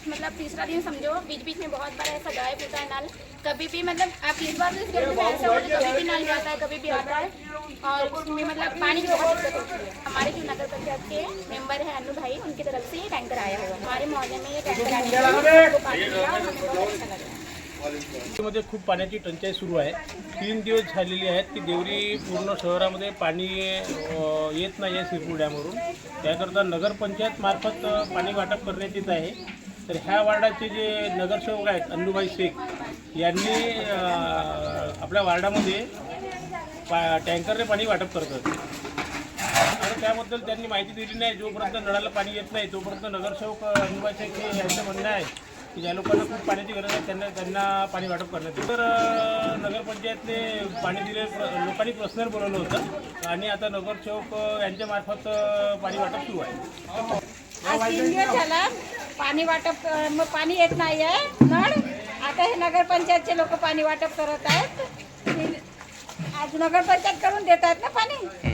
मतलब तीसरा दिन समझो, बीच बीच में बहुत बार ऐसा गायब होता है नल। कभी भी मतलब आप इस बार इस घर में ऐसा हो कि कभी भी नल जाता है, कभी भी आता है, और उसमें मतलब पानी की बहुत दिक्कत होती है। हमारे जो नगर पंचायत के मेंबर है अनु भाई, उनकी तरफ से ये टैंकर आया हुआ है। हमारे मोहल्ले में ये टैंकर आने के लिए पानी मिला और हमें बहुत अच्छा लग रहा है। मध्ये खूप पाण्याची टंचाई सुरू आहे। 3 दिवस झालेली आहेत की देवरी पूर्ण शहरामध्ये पाणी येत नाही आहे सिरपूर डॅमवरून। त्याकरता नगरपंचायत मार्फत पाणी वाटप करण्यात येत आहे। तर ह्या वार्डाचे जे नगरसेवक आहेत अन्नूभाई शेख यांनी आपल्या वार्डामध्ये टँकरने पाणी वाटप करतात आणि त्याबद्दल त्यांनी माहिती दिली नाही। जोपर्यंत नळाला पाणी येत नाही तोपर्यंत नगरसेवक अन्नूभाई शेख हे यांचं म्हणणं आहे की ज्या लोकांना खूप पाण्याची गरज आहे त्यांना पाणी वाटप करण्यात येईल। तर नगरपंचायतने पाणी दिले, लोकांनी पर्सनल बोलवलं होतं आणि आता नगरसेवक यांच्या मार्फत पाणी वाटप सुरू आहे। आज 3 दिवस झाला पाणी वाटप, मग पाणी येत नाही आहे नळ। आता हे नगरपंचायतचे लोक पाणी वाटप करत आहेत। आज नगरपंचायत करून देत आहेत ना पाणी।